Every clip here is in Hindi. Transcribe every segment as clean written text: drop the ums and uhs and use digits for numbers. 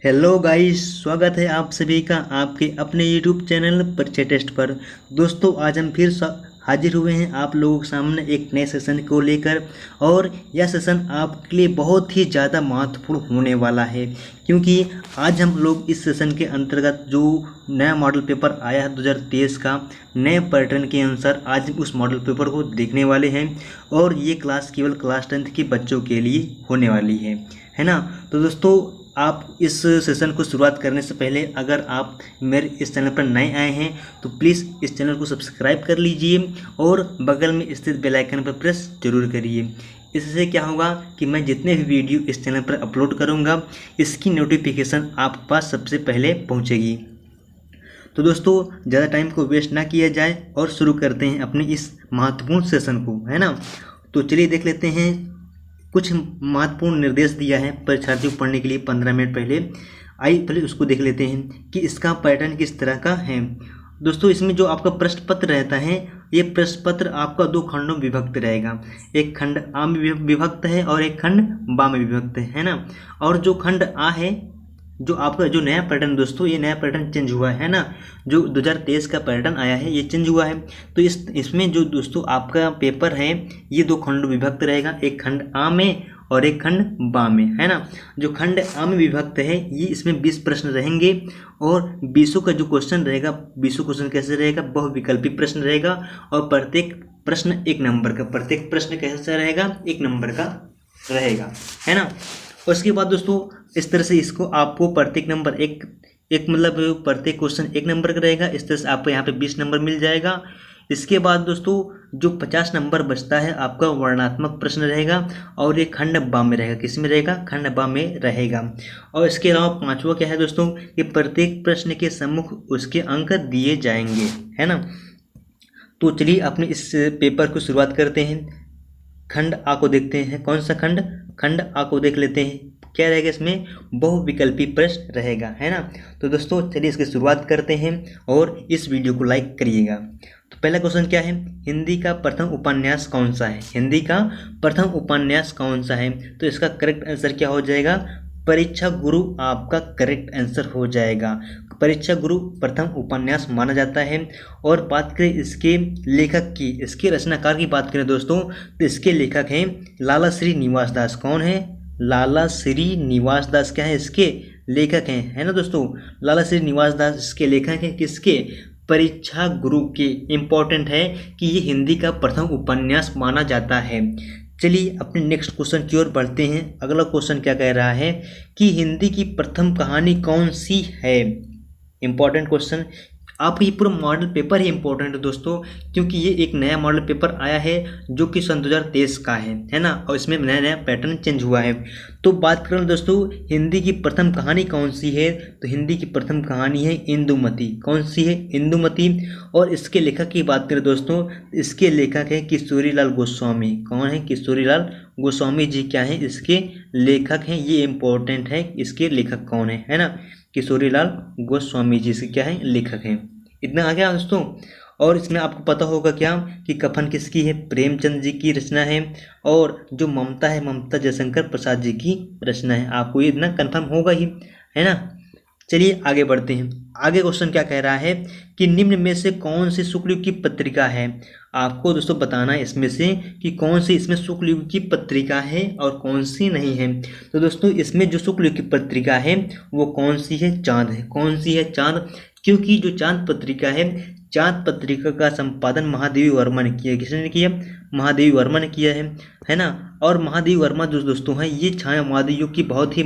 हेलो गाइस, स्वागत है आप सभी का आपके अपने यूट्यूब चैनल परिचय टेस्ट पर। दोस्तों, आज हम फिर हाजिर हुए हैं आप लोगों के सामने एक नए सेशन को लेकर। और यह सेशन आपके लिए बहुत ही ज़्यादा महत्वपूर्ण होने वाला है, क्योंकि आज हम लोग इस सेशन के अंतर्गत जो नया मॉडल पेपर आया है 2023 का नए पैटर्न के अनुसार आज उस मॉडल पेपर को देखने वाले हैं। और ये क्लास केवल क्लास 10th के बच्चों के लिए होने वाली है ना। तो दोस्तों, आप इस सेशन को शुरुआत करने से पहले अगर आप मेरे इस चैनल पर नए आए हैं तो प्लीज़ इस चैनल को सब्सक्राइब कर लीजिए और बगल में स्थित बेल आइकन पर प्रेस जरूर करिए। इससे क्या होगा कि मैं जितने भी वीडियो इस चैनल पर अपलोड करूंगा इसकी नोटिफिकेशन आपके पास सबसे पहले पहुंचेगी। तो दोस्तों, ज़्यादा टाइम को वेस्ट ना किया जाए और शुरू करते हैं अपने इस महत्वपूर्ण सेशन को, है ना। तो चलिए देख लेते हैं। कुछ महत्वपूर्ण निर्देश दिया है परीक्षार्थियों को पढ़ने के लिए 15 मिनट पहले। आइए पहले उसको देख लेते हैं कि इसका पैटर्न किस तरह का है। दोस्तों, इसमें जो आपका प्रश्न पत्र रहता है, ये प्रश्न पत्र आपका 2 खंडों में विभक्त रहेगा। एक खंड आ में विभक्त है और एक खंड बा में विभक्त है ना। और जो खंड आ है, जो आपका जो नया पैटर्न, दोस्तों ये नया पैटर्न चेंज हुआ है ना। जो 2023 का पैटर्न आया है ये चेंज हुआ है। तो इसमें जो दोस्तों आपका पेपर है ये 2 खंडों विभक्त रहेगा, एक खंड आ में और एक खंड बा में, है ना। जो खंड आ में विभक्त है ये इसमें 20 प्रश्न रहेंगे और 20 का जो क्वेश्चन रहेगा, 20 क्वेश्चन कैसे रहेगा, बहुविकल्पी प्रश्न रहेगा। और प्रत्येक प्रश्न 1 नंबर का, प्रत्येक प्रश्न कैसे रहेगा, 1 नंबर का रहेगा, है ना। उसके बाद दोस्तों इस तरह से इसको आपको प्रत्येक नंबर एक मतलब प्रत्येक क्वेश्चन 1 नंबर का रहेगा। इस तरह से आपको यहाँ पे 20 नंबर मिल जाएगा। इसके बाद दोस्तों जो 50 नंबर बचता है आपका वर्णनात्मक प्रश्न रहेगा और ये खंड बा में रहेगा। किस में रहेगा? खंड बा में रहेगा। और इसके अलावा 5वां क्या है दोस्तों कि प्रत्येक प्रश्न के सम्मुख उसके अंक दिए जाएंगे, है ना। तो चलिए अपने इस पेपर को शुरुआत करते हैं। खंड आ को देखते हैं। कौन सा खंड? खंड आ को देख लेते हैं। क्या रहेगा इसमें? बहुविकल्पी प्रश्न रहेगा, है ना। तो दोस्तों चलिए इसकी शुरुआत करते हैं और इस वीडियो को लाइक करिएगा। तो पहला क्वेश्चन क्या है? हिंदी का प्रथम उपन्यास कौन सा है? हिंदी का प्रथम उपन्यास कौन सा है? तो इसका करेक्ट आंसर क्या हो जाएगा? परीक्षा गुरु आपका करेक्ट आंसर हो जाएगा। परीक्षा गुरु प्रथम उपन्यास माना जाता है। और बात करें इसके लेखक की, इसके रचनाकार की बात करें दोस्तों तो इसके लेखक हैं लाला श्री निवास दास। कौन है? लाला श्री निवास दास क्या है? इसके लेखक हैं, है ना दोस्तों। लाला श्री निवास दास इसके लेखक हैं। किसके? परीक्षा गुरु के। इम्पोर्टेंट है कि ये हिंदी का प्रथम उपन्यास माना जाता है। चलिए अपने नेक्स्ट क्वेश्चन की ओर बढ़ते हैं। अगला क्वेश्चन क्या कह रहा है कि हिंदी की प्रथम कहानी कौन सी है? Important question. आपको ये पूरा मॉडल पेपर ही इम्पोर्टेंट है दोस्तों, क्योंकि ये एक नया मॉडल पेपर आया है जो कि सन 2023 का है ना। और इसमें नया नया पैटर्न चेंज हुआ है। तो बात करें दोस्तों हिंदी की प्रथम कहानी कौन सी है, तो हिंदी की प्रथम कहानी है इंदुमती। कौन सी है? इंदुमती। और इसके लेखक की बात करें दोस्तों, इसके लेखक है किशोरीलाल गोस्वामी। कौन है? किशोरीलाल गोस्वामी जी क्या है? इसके लेखक हैं। ये इम्पोर्टेंट है, इसके लेखक कौन है ना। किशोरीलाल गोस्वामी जी से क्या है? लेखक हैं। इतना आ गया दोस्तों। और इसमें आपको पता होगा क्या कि कफन किसकी है? प्रेमचंद जी की रचना है। और जो ममता है, ममता जयशंकर प्रसाद जी की रचना है। आपको ये इतना कन्फर्म होगा ही, है ना। चलिए आगे बढ़ते हैं। आगे क्वेश्चन क्या कह रहा है कि निम्न में से कौन सी शुक्ल युग की पत्रिका है? आपको दोस्तों बताना है इसमें से कि कौन सी इसमें शुक्ल युग की पत्रिका है और कौन सी नहीं है। तो दोस्तों इसमें जो शुक्ल युग की पत्रिका है वो कौन सी है? चांद है। कौन सी है? चांद। क्योंकि जो चांद पत्रिका है, चांद पत्रिका का संपादन महादेवी वर्मा ने किया। किसने किया? महादेवी वर्मा ने किया है ना। और महादेवी वर्मा जो दोस्तों हैं ये छायावादी युग की बहुत ही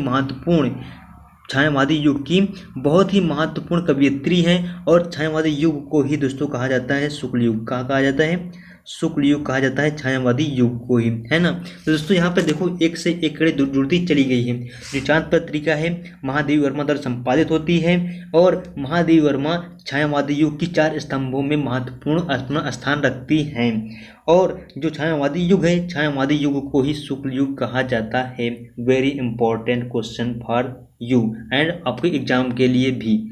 महत्वपूर्ण कवियत्री हैं। और छायावादी युग को ही दोस्तों कहा जाता है शुक्ल युग। कहा जाता है शुक्ल युग, कहा जाता है छायावादी युग को ही, है ना। तो दोस्तों यहाँ पे देखो एक से एक कड़ी जुड़ती चली गई है। जो चांद पत्रिका है महादेवी वर्मा द्वारा संपादित होती है और महादेवी वर्मा छायावादी युग की 4 स्तंभों में महत्वपूर्ण अपना स्थान रखती हैं। और जो छायावादी युग है, छायावादी युग को ही शुक्ल युग कहा जाता है। Very important question for you and आपके एग्जाम के लिए भी,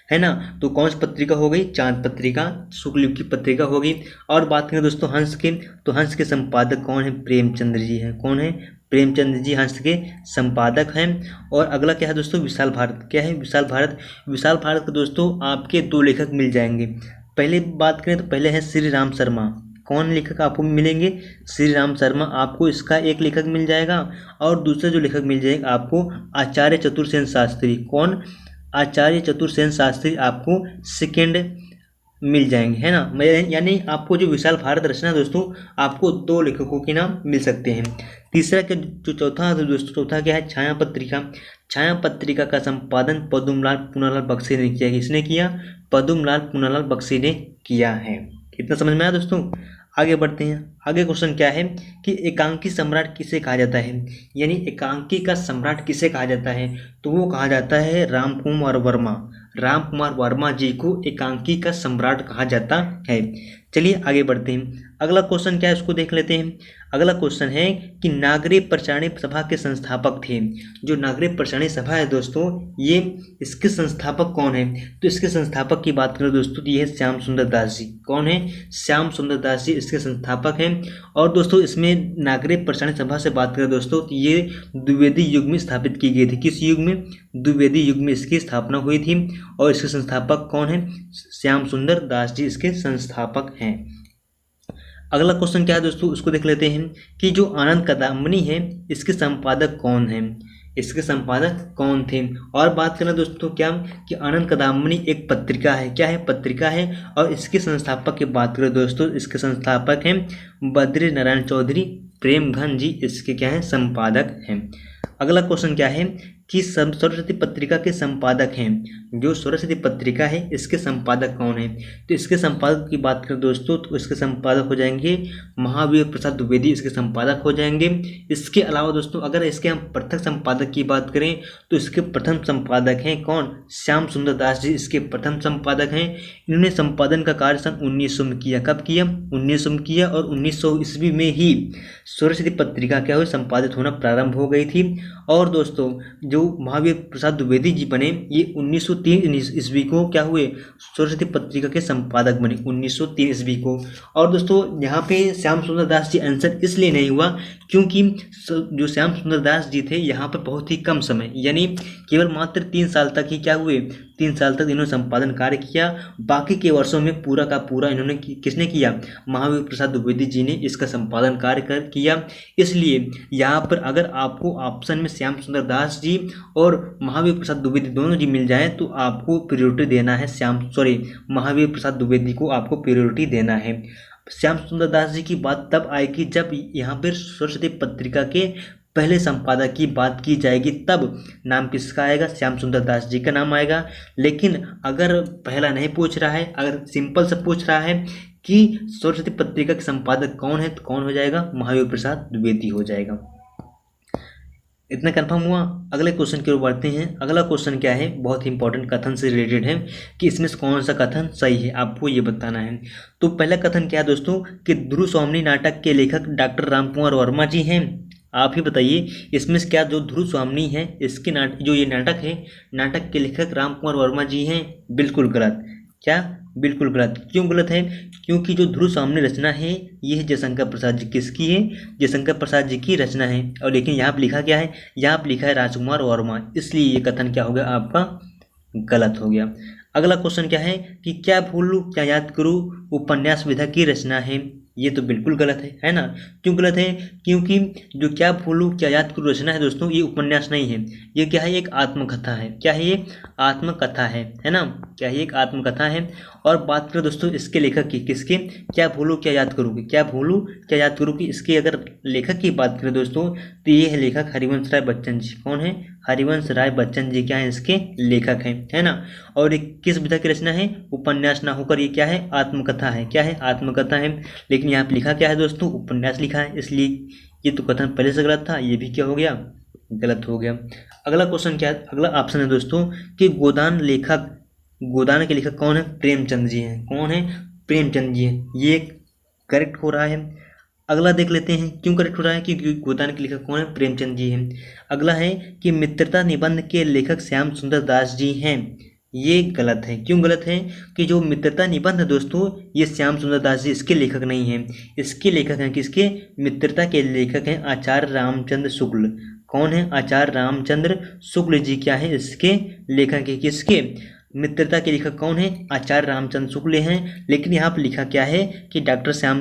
है ना। तो कौन सी पत्रिका हो गई? चांद पत्रिका शुक्ल युग की पत्रिका होगी। और बात करें दोस्तों हंस के, तो हंस के संपादक कौन है? प्रेमचंद्र जी हैं। कौन है? प्रेमचंद जी हंस के संपादक हैं। और अगला क्या है दोस्तों, विशाल भारत। क्या है, विशाल भारत। विशाल भारत के दोस्तों आपके 2 लेखक मिल जाएंगे। पहले बात करें तो पहले है श्री राम शर्मा। कौन लेखक आपको मिलेंगे, श्री राम शर्मा, आपको इसका एक लेखक मिल जाएगा। और दूसरा जो लेखक मिल जाएगा आपको आचार्य चतुर्सेन शास्त्री। कौन, आचार्य चतुर्सेन शास्त्री आपको सेकेंड मिल जाएंगे, है ना। यानी आपको जो विशाल भारत रचना दोस्तों आपको 2 लेखकों के नाम मिल सकते हैं। तीसरा क्या, जो चौथा है दोस्तों, चौथा क्या है, छाया पत्रिका। छाया पत्रिका का संपादन पद्मलाल पूनालाल बख्शी ने किया। किसने किया, पद्मलाल पूनालाल बख्शी ने किया है। इतना समझ में आया दोस्तों। आगे बढ़ते हैं। आगे क्वेश्चन क्या है कि एकांकी सम्राट किसे कहा जाता है, यानी एकांकी का सम्राट किसे कहा जाता है, तो वो कहा जाता है रामकुमार वर्मा। रामकुमार वर्मा जी को एकांकी का सम्राट कहा जाता है। चलिए आगे बढ़ते हैं। अगला क्वेश्चन क्या है उसको देख लेते हैं। अगला क्वेश्चन है कि नागरिक प्रचारणी सभा के संस्थापक थे। जो नागरिक प्रचारणी सभा है दोस्तों, ये इसके संस्थापक कौन है, तो इसके संस्थापक की बात करें दोस्तों तो ये है श्याम सुंदर दास जी। कौन है, श्याम सुंदर दास जी इसके संस्थापक हैं। और दोस्तों इसमें नागरिक प्रचारणी सभा से बात करें दोस्तों तो ये द्विवेदी युग में स्थापित की गई थी। किस युग में, द्विवेदी युग में इसकी स्थापना हुई थी। और इसके संस्थापक कौन है, श्याम सुंदर दास जी इसके संस्थापक हैं। अगला क्वेश्चन क्या है दोस्तों उसको देख लेते हैं कि जो आनंद कदामनी है इसके संपादक कौन है, इसके संपादक कौन थे। और बात करें दोस्तों क्या कि आनंद कदामनी एक पत्रिका है। क्या है, पत्रिका है। और इसके संस्थापक की बात करें दोस्तों, इसके संस्थापक हैं बद्री नारायण चौधरी प्रेमघन जी, इसके क्या है, संपादक हैं। अगला क्वेश्चन क्या है कि सरस्वती पत्रिका के संपादक हैं। जो सरस्वती पत्रिका है इसके संपादक कौन है, तो इसके संपादक की बात करें दोस्तों तो इसके संपादक हो जाएंगे महावीर प्रसाद द्विवेदी, इसके संपादक हो जाएंगे। इसके अलावा दोस्तों अगर इसके हम प्रथम संपादक की बात करें तो इसके प्रथम संपादक हैं कौन, श्याम सुंदर दास जी इसके प्रथम संपादक हैं। इन्होंने संपादन का कार्य सन 1900 में किया। कब किया, 1900 में किया। और 1900 ईस्वी में ही सरस्वती पत्रिका क्या हुई, संपादित होना प्रारंभ हो गई थी। और दोस्तों जो महावीर प्रसाद द्विवेदी जी बने ये 1903 ईस्वी को क्या हुए, सरस्वती पत्रिका के संपादक बने 1903 ईस्वी को। और दोस्तों यहाँ पे श्याम सुंदर दास जी आंसर इसलिए नहीं हुआ क्योंकि जो श्याम सुंदर दास जी थे यहाँ पर बहुत ही कम समय यानी केवल मात्र 3 साल तक ही क्या हुए, 3 साल तक इन्होंने संपादन कार्य किया। बाकी के वर्षों में पूरा का पूरा इन्होंने किसने किया, महावीर प्रसाद द्विवेदी जी ने इसका संपादन कार्य किया। इसलिए यहाँ पर अगर आपको ऑप्शन में श्याम सुंदर दास जी और महावीर प्रसाद द्विवेदी दोनों जी मिल जाए तो आपको प्रायोरिटी देना है महावीर प्रसाद द्विवेदी को आपको प्रायोरिटी देना है। श्याम सुंदर दास जी की बात तब आएगी जब यहाँ पर सरस्वती पत्रिका के पहले संपादक की बात की जाएगी, तब नाम किसका आएगा, श्याम सुंदर दास जी का नाम आएगा। लेकिन अगर पहला नहीं पूछ रहा है, अगर सिंपल से पूछ रहा है कि सरस्वती पत्रिका के संपादक कौन है तो कौन हो जाएगा, महावीर प्रसाद द्विवेदी हो जाएगा। इतना कंफर्म हुआ। अगले क्वेश्चन की ओर बढ़ते हैं। अगला क्वेश्चन क्या है, बहुत ही इंपॉर्टेंट कथन से रिलेटेड है कि इसमें से कौन सा कथन सही है, आपको ये बताना है। तो पहला कथन क्या है दोस्तों कि ध्रुव स्वामिनी नाटक के लेखक डॉक्टर रामकुमार वर्मा जी हैं। आप ही बताइए इसमें से क्या जो ध्रुव स्वामिनी है इसके जो ये नाटक है, नाटक के लेखक रामकुमार वर्मा जी हैं। बिल्कुल गलत। क्या, बिल्कुल गलत। क्यों गलत है, क्योंकि जो ध्रुव स्वामिनी रचना है ये जयशंकर प्रसाद जी किसकी है, जयशंकर प्रसाद जी की रचना है। और लेकिन यहाँ पर लिखा क्या है, यहाँ पर लिखा है राजकुमार वर्मा, इसलिए ये कथन क्या हो गया आपका, गलत हो गया। अगला क्वेश्चन क्या है कि क्या भूलूं क्या याद करूं उपन्यास विधा की रचना है। ये तो बिल्कुल गलत है ना। क्यों गलत है, क्योंकि जो क्या भूलूं क्या याद करूं रचना है दोस्तों ये उपन्यास नहीं है, ये क्या है, एक आत्मकथा है। क्या है ये, आत्मकथा है ना। क्या है, एक आत्मकथा है। और बात करें दोस्तों इसके लेखक की, किसके, क्या भूलूं क्या याद करूँ, क्या भूलूं क्या याद करूँ की इसके अगर लेखक की बात करें दोस्तों तो ये है लेखक हरिवंश राय बच्चन जी। कौन है, हरिवंश राय बच्चन जी क्या है, इसके लेखक हैं, है ना। और एक किस विधा की रचना है, उपन्यास ना होकर ये क्या है, आत्मकथा है। क्या है, आत्मकथा है। लेकिन यहाँ पे लिखा क्या है दोस्तों, उपन्यास लिखा है, इसलिए ये तो कथन पहले से गलत था, ये भी क्या हो गया, गलत हो गया। अगला क्वेश्चन क्या है, अगला ऑप्शन है दोस्तों कि गोदान के लेखक कौन है, प्रेमचंद जी हैं। कौन है, प्रेमचंद जी हैं। ये करेक्ट हो रहा है। अगला देख लेते हैं क्यों करेक्ट हो रहा है, क्योंकि गोदान के लेखक कौन है, प्रेमचंद जी हैं। अगला है कि मित्रता निबंध के लेखक श्याम सुंदर दास जी हैं। ये गलत है। क्यों गलत है? कि जो मित्रता निबंध है दोस्तों, ये श्याम सुंदर दास जी इसके लेखक नहीं हैं। इसके लेखक हैं किसके? मित्रता के लेखक हैं आचार्य रामचंद्र शुक्ल। कौन है? आचार्य रामचंद्र शुक्ल जी क्या है? इसके लेखक है। किसके? मित्रता के लेखक कौन है? आचार्य रामचंद्र शुक्ल हैं। लेकिन यहाँ पर लिखा क्या है कि डॉक्टर श्याम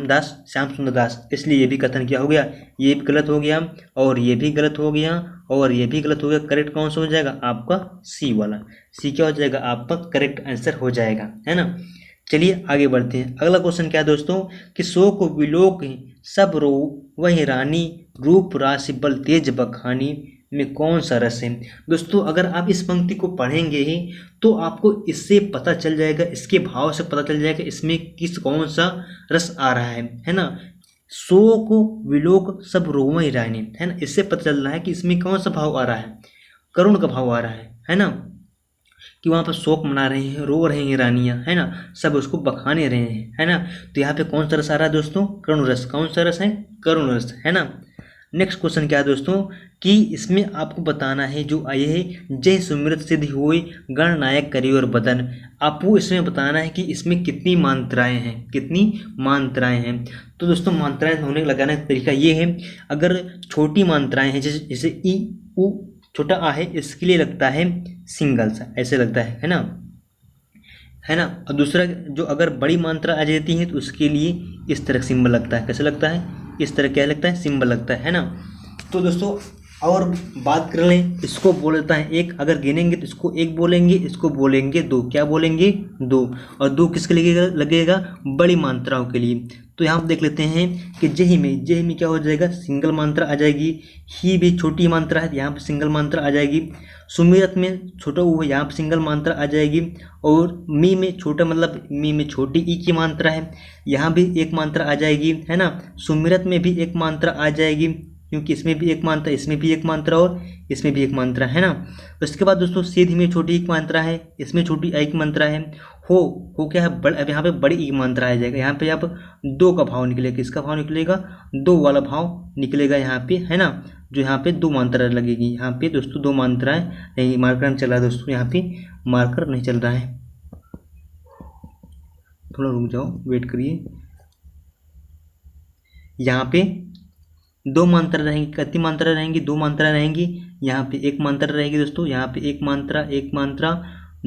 सुंदर दास, इसलिए ये भी कथन क्या हो गया? ये भी गलत हो गया, और ये भी गलत हो गया, और ये भी गलत हो गया। करेक्ट कौन सा हो जाएगा? आपका सी वाला। सी क्या हो जाएगा? आपका करेक्ट आंसर हो जाएगा, है ना। चलिए आगे बढ़ते हैं। अगला क्वेश्चन क्या है दोस्तों? कि शोक विलोक सब रो वही रानी, रूप राशि बल तेज बखानी में कौन सा रस है? दोस्तों अगर आप इस पंक्ति को पढ़ेंगे ही तो आपको इससे पता चल जाएगा, इसके भाव से पता चल जाएगा इसमें कौन सा रस आ रहा है ना। शोक विलोक सब रोवई रानी, है ना, इससे पता चल रहा है कि इसमें कौन सा भाव आ रहा है? करुण का भाव आ रहा है ना, कि वहाँ पर शोक मना रहे हैं, रो रहे हैं रानियाँ, है ना, सब उसको बखाने रहे हैं, है ना। तो यहाँ पे कौन सा रस आ रहा है दोस्तों? करुण रस। कौन सा रस है? करुण रस, है ना। नेक्स्ट क्वेश्चन क्या है दोस्तों? कि इसमें आपको बताना है जो आए है, जय सुमिरत सिद्धि हुई गणनायक करी और बदन। आपको इसमें बताना है कि इसमें कितनी मात्राएं हैं, कितनी मात्राएं हैं। तो दोस्तों मात्राएं होने लगाने का तरीका ये है, अगर छोटी मात्राएं हैं जैसे ई उ छोटा आ है, इसके लिए लगता है सिंगल सा, ऐसे लगता है ना, है ना। और दूसरा जो अगर बड़ी मात्रा आ जाती है तो उसके लिए इस तरह सिंबल लगता है। कैसे लगता है? इस तरह क्या लगता है? सिंबल लगता है ना। तो दोस्तों और बात कर लें, इसको बोलता है एक, अगर गिनेंगे तो इसको एक बोलेंगे, इसको बोलेंगे दो। क्या बोलेंगे? दो। और दो किसके लिए लगेगा? बड़ी मात्राओं के लिए। तो यहाँ पर देख लेते हैं कि जय में क्या हो जाएगा? सिंगल मात्रा आ जाएगी। ही भी छोटी मात्रा है, यहाँ पर सिंगल मात्रा आ जाएगी। सुमिरत में छोटा ऊ है, यहाँ पर सिंगल मात्रा आ जाएगी। और मी में छोटा मतलब मी में छोटी ई की मात्रा है, यहाँ भी एक मात्रा आ जाएगी, है ना। सुमिरत में भी एक मात्रा आ जाएगी, क्योंकि इसमें भी एक मात्रा, इसमें भी एक मात्रा और इसमें भी एक मात्रा, है ना। उसके बाद दोस्तों सीधी में छोटी एक मात्रा है, इसमें छोटी एक मात्रा है। हो क्या है? अब यहाँ पे बड़ी एक मात्रा आ जाएगा। यहाँ पे आप दो का भाव निकलेगा। किसका भाव निकलेगा? दो वाला भाव निकलेगा यहाँ पे, है ना। जो यहाँ पे दो मात्रा लगेगी। यहाँ पे दोस्तों दो मात्राएं नहीं, मार्कर नहीं चल रहा है दोस्तों, यहाँ पे मार्कर नहीं चल रहा है, थोड़ा रुक जाओ, वेट करिए। यहाँ पे दो मात्रा रहेंगी। कितनी मात्रा रहेंगी? दो मात्रा रहेंगी। यहाँ पे एक मात्रा रहेगी दोस्तों, यहाँ पे एक मात्रा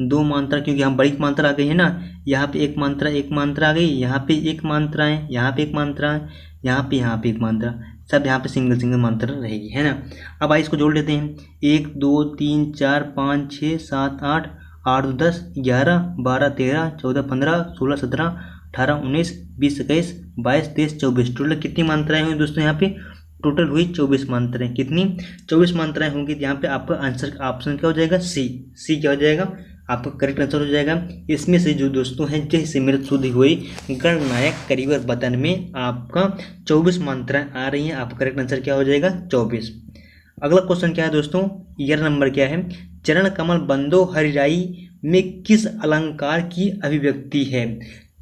दो मात्रा, क्योंकि यहाँ बड़ी मात्रा आ गई है ना। यहाँ पे एक मात्रा आ गई, यहाँ पे एक मात्रा है, यहाँ पे एक मात्रा है, यहाँ पे एक मात्रा, सब यहाँ पे सिंगल मात्रा रहेगी, है ना। अब आइए इसको जोड़ लेते हैं। 1 2 3 4 5 6 7 8 8 10 11 12 13 14 15 16 17 18 19 20 21 22 23 24। टोटल कितनी मात्राएं हुई दोस्तों? यहाँ पे टोटल हुई 24 मात्राएं। कितनी? 24 मात्राएं होंगी। यहाँ पे आपका आंसर ऑप्शन क्या हो जाएगा? सी क्या हो जाएगा? आपका करेक्ट आंसर हो जाएगा। इसमें से जो दोस्तों हैं, जैसे मेरे शुद्ध हुई गणनायक करीबर बदन में आपका 24 मात्राएं आ रही हैं। आपका करेक्ट आंसर क्या हो जाएगा? 24। अगला क्वेश्चन क्या है दोस्तों? ईयर नंबर क्या है? चरण कमल बंदो हरिराई में किस अलंकार की अभिव्यक्ति है?